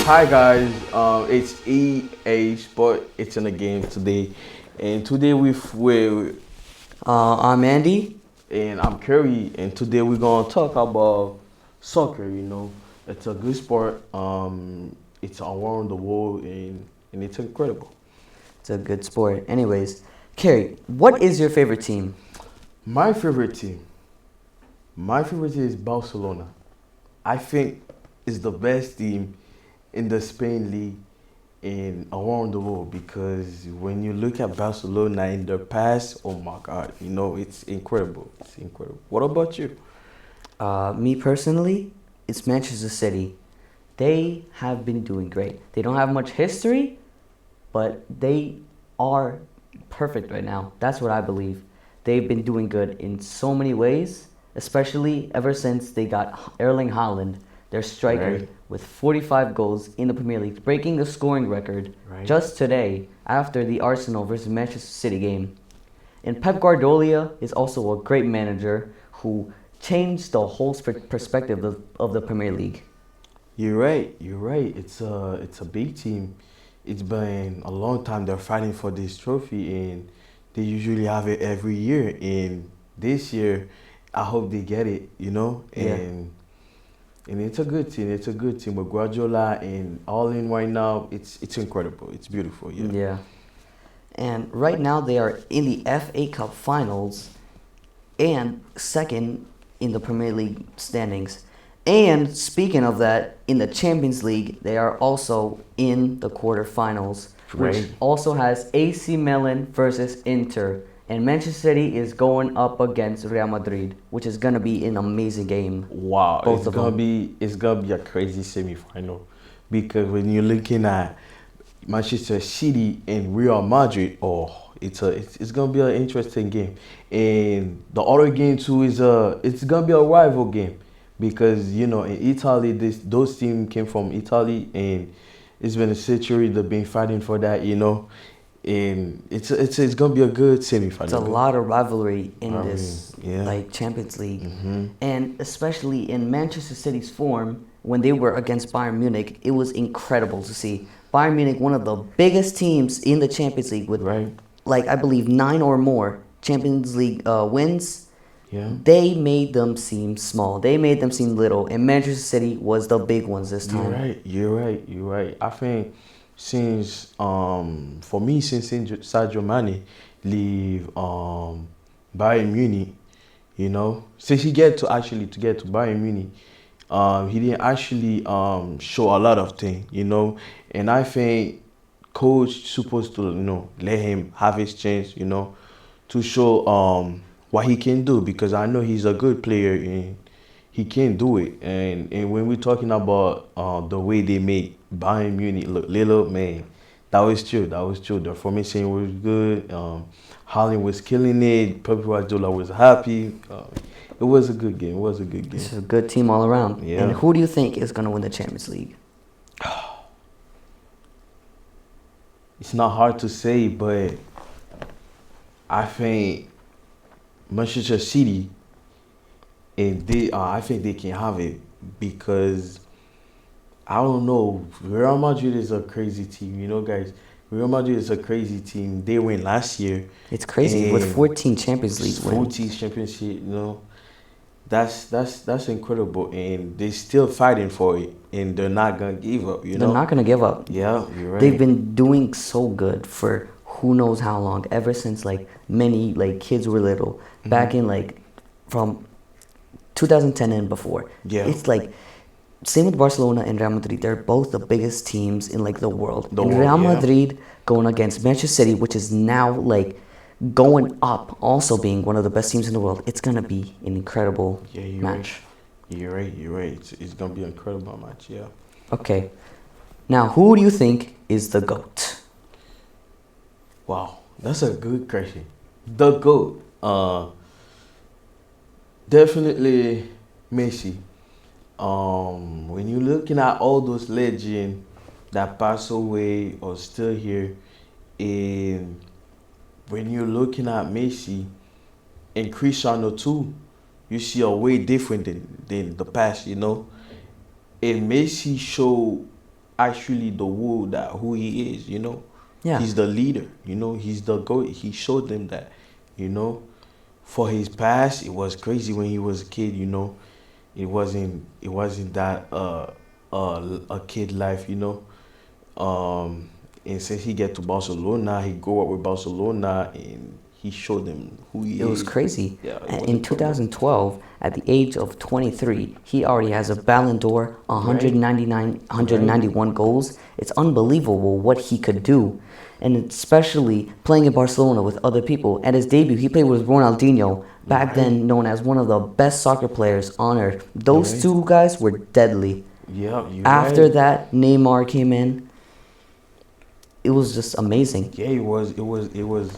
Hi guys, it's EA Sport. It's in the game today, and today we I'm Andy. and I'm Kerry, and today we're gonna talk about soccer. It's a good sport. It's around the world, and it's incredible. It's a good sport. Anyways, Carrie, what is your favorite team? My favorite team, my favorite team is Barcelona. I think it's the best team in the Spain league and around the world because when you look at Barcelona in the past, oh my God, it's incredible. It's incredible. What about you? Me personally, it's Manchester City. They have been doing great. They don't have much history, but they are perfect right now. That's what I believe. They've been doing good in so many ways, especially ever since they got Erling Haaland, their striker, Right. with 45 goals in the Premier League, breaking the scoring record Right. just today after the Arsenal versus Manchester City game. And Pep Guardiola is also a great manager who changed the whole perspective of the Premier League. You're right. You're right. It's a big team. It's been a long time they're fighting for this trophy, and they usually have it every year. And this year, I hope they get it. Yeah. And it's a good team. It's a good team with Guardiola and all in right now. It's incredible. It's beautiful. Yeah. Yeah. And right now they are in the FA Cup finals and second in the Premier League standings. And speaking of that, in the Champions League, they are also in the quarterfinals, which Right. also has AC Milan versus Inter. And Manchester City is going up against Real Madrid, which is going to be an amazing game. Wow, Both of them. it's gonna be a crazy semifinal because when you're looking at Manchester City and Real Madrid, oh, it's gonna be an interesting game. And the other game too it's gonna be a rival game because in Italy those teams came from Italy and it's been a century they've been fighting for that, and it's gonna be a good semifinal. It's a lot of rivalry in Rivalry, this yeah. like Champions League, Mm-hmm. and especially in Manchester City's form when they were against Bayern Munich, it was incredible to see Bayern Munich, one of the biggest teams in the Champions League, with Right. like I believe 9 or more Champions League wins. Yeah. They made them seem small. They made them seem little, and Manchester City was the big ones this You're time. right. You're right. You're right. I think since for me since Sadio Mane leave Bayern Munich, since he to get to Bayern Munich, he didn't actually show a lot of things, and I think coach supposed to let him have his chance, to show what he can do because I know he's a good player and he can do it. And when we're talking about the way they made Bayern Munich look little, man, that was true. That was true. The formation was good. Haaland was killing it. Pep Guardiola was happy. It was a good game. It was a good It's game. a good team all around. Yeah. And who do you think is going to win the Champions League? It's not hard to say, but I think Manchester City and I think they can have it because I don't know. Real Madrid is a crazy team, guys. Real Madrid is a crazy team. They win last year. It's crazy with And 14 Champions League wins. 14 championship. That's incredible, and they're still fighting for it, and they're not gonna give up. They're not going to give up. Yeah, you're right. They've been doing so good for who knows how long, ever since like many like kids were little, back in like from 2010 and before. Yeah. It's like same with Barcelona and Real Madrid. They're both the biggest teams in like the world. The and world, Real yeah. Madrid going against Manchester City, which is now like going up, also being one of the best teams in the world. It's gonna be an incredible Yeah, you're match. right. You're right. You're right. It's gonna be an incredible match. Yeah. Okay. Now, who do you think is the GOAT? Wow, that's a good question. The GOAT. Definitely Messi. When you're looking at all those legends that passed away or still here, and when you're looking at Messi and Cristiano too, you see a way different than the past, And Messi showed actually the who he is. You know, Yeah. he's the leader. You know, he's the go. He showed them that. You know, for his past, it was crazy when he was a kid. You know, it wasn't that a kid life. You know, and since he get to Barcelona, he grew up with Barcelona, and he showed them who he It was is. crazy. Yeah, it And was in incredible. 2012, at the age of 23, he already has a Ballon d'Or, Right. 191 goals. It's unbelievable what he could do. And especially playing in Barcelona with other people. At his debut, he played with Ronaldinho, back Right. then known as one of the best soccer players on earth. Those Right. two guys were deadly. Yeah, you're After right. that, Neymar came in. It was just amazing. Yeah, it was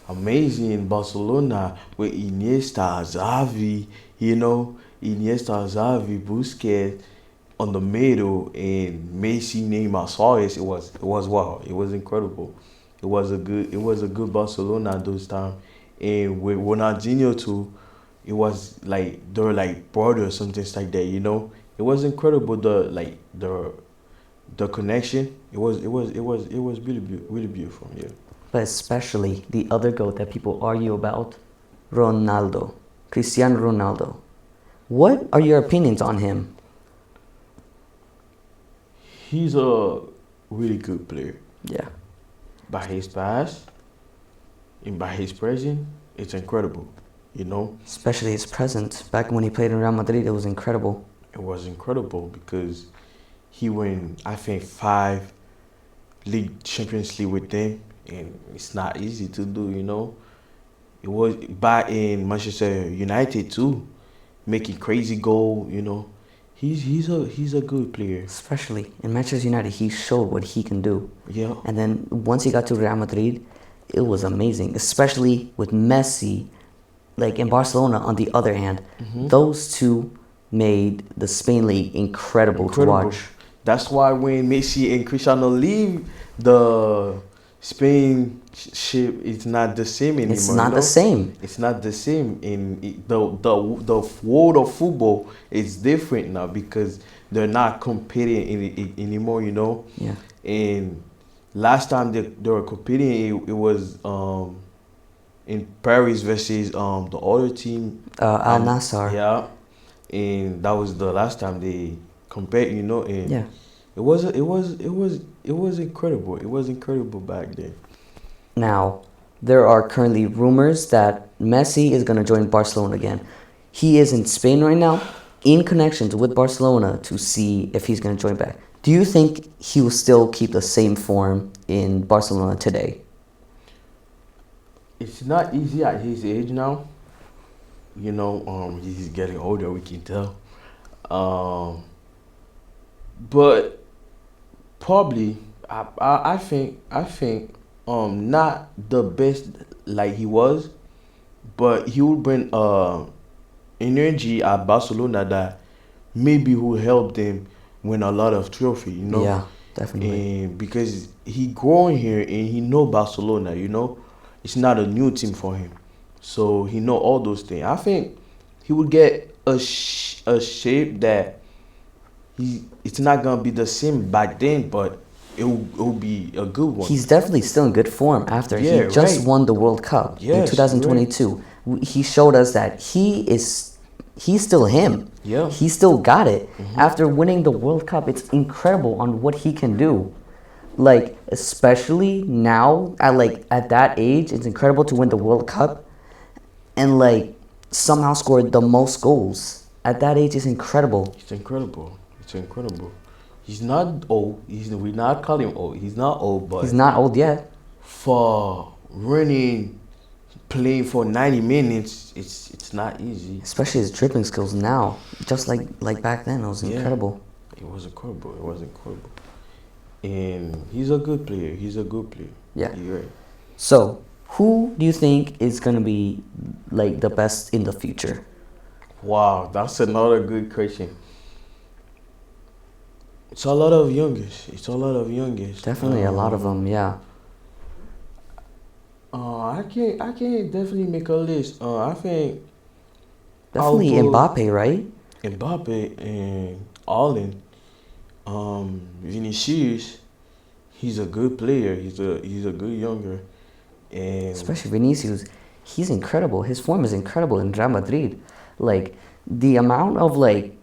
amazing in Barcelona with Iniesta, Xavi, you know, Iniesta, Xavi, Busquets on the middle, and Messi, Neymar, Suarez. It was wow. It was incredible. It was a good Barcelona at those time, and with Ronaldinho too, it was like they were like brothers, something like that. You know, it was incredible. The connection. It was really beautiful. Yeah. But especially the other GOAT that people argue about, Ronaldo, Cristiano Ronaldo. What are your opinions on him? He's a really good player. Yeah, By his past and by his present, it's incredible. You know, especially his presence. Back when he played in Real Madrid, it was incredible. it was incredible because he won, I think, 5 Champions League with them, and it's not easy to do. You know, it was back in Manchester United too, making crazy goal. You know, he's a good player. Especially in Manchester United, he showed what he can do. Yeah, And then once he got to Real Madrid, it was amazing. Especially with Messi, like in Barcelona. On the other hand, those two made the Spain league incredible to watch. That's why when Messi and Cristiano leave the Spain ship, it's not the same anymore. It's not the same. It's not the same. In the world of football is different now because they're not competing anymore. You know. Yeah. And last time they were competing, it was in Paris versus the other team. Al Nassr. Yeah, and that was the last time they compared. You know, and Yeah. it was incredible. It was incredible back then. Now, there are currently rumors that Messi is going to join Barcelona again. He is in Spain right now, in connections with Barcelona to see if he's going to join back. Do you think he will still keep the same form in Barcelona today? It's not easy at his age now. You know, he's getting older. We can tell. But probably, I think, not the best like he was, but he will bring energy at Barcelona that maybe will help them win a lot of trophy. You know. Yeah, definitely. And because he growing here and he know Barcelona, you know, it's not a new team for him, so he know all those things. I think he would get a shape that it's not gonna be the same back then, but it will be a good one. He's definitely still in good form after Yeah, he just right. won the World Cup in Yes, 2022. He showed us that he's still him. Yeah. He still got it. After winning the World Cup, it's incredible on what he can do. Like, especially now at that age, it's incredible to win the World Cup and like somehow score the most goals. At that age is incredible. It's incredible. It's incredible. He's not old. We not call him old. He's not old, but He's not old yet. for running, playing for 90 minutes, it's not easy. Especially his dribbling skills now. Just like back then, it was Yeah. incredible. It was incredible. It was incredible. And he's a good player. He's a good player. Yeah. You're right. So, who do you think is going to be like the best in the future? Wow, that's another good question. It's a lot of youngest. It's a lot of youngest. Definitely a lot of them, yeah. I can't definitely make a list. I think Definitely I'll go Mbappe, right? Mbappe and Allen. Vinicius, he's a good player. He's a good younger, and Especially Vinicius, he's incredible. His form is incredible in Real Madrid. Like the amount of like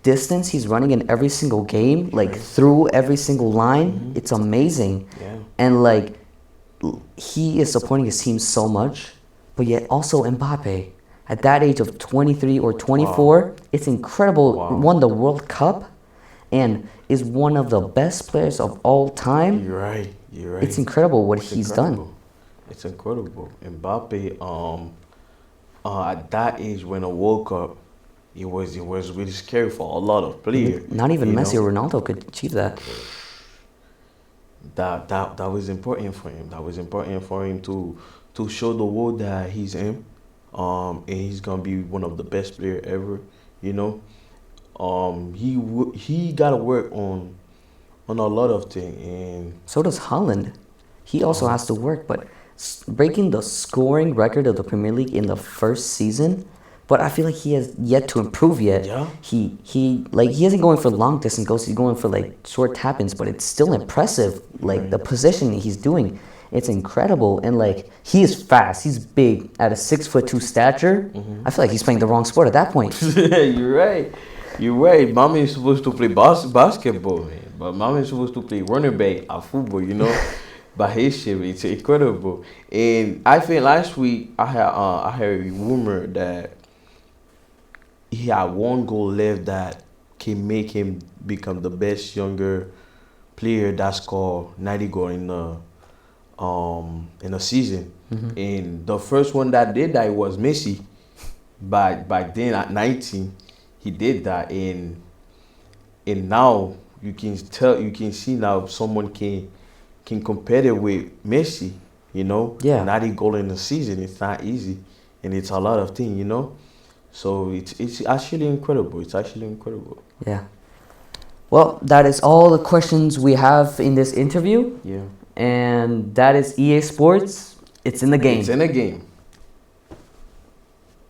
distance he's running in every single game, like through every single line, it's amazing. yeah, And like he is supporting his team so much, but yet also Mbappe at that age of 23 or 24, it's incredible. Wow. Won the World Cup and is one of the best players of all time. you're right. You're right. It's incredible what It's he's incredible. done. It's incredible. Mbappe, at that age when a World Cup, it was really scary for a lot of players. Not even you Messi know? or Ronaldo could achieve that. That was important for him. That was important for him to show the world that he's him. And he's gonna be one of the best player ever. You know, he gotta work on a lot of things, and So does Holland. He also has to work, but breaking the scoring record of the Premier League in the first season. But I feel like he has yet to improve yet. Yeah. He isn't going for long distance goals. He's going for like short tap-ins, but it's still impressive. Like the positioning he's doing, it's incredible. And like he is fast. He's big at a 6'2" stature. I feel like he's playing the wrong sport at that point. you're right. You're right. Mama is supposed to play basketball, man. But Mama is supposed to play running back at football, you know. But his shit, it's incredible. And I think last week I heard a rumor that he had one goal left that can make him become the best younger player that scored 90 goals in a season. And the first one that did that was Messi. Back then at 19, he did that, and now you can see now someone can compare it with Messi. You know, Yeah. 90 goal in a season. It's not easy, and it's a lot of things. You know, so it's actually incredible. It's actually incredible. Yeah. Well, that is all the questions we have in this interview. Yeah, And that is EA Sports. It's in the game. it's in a game.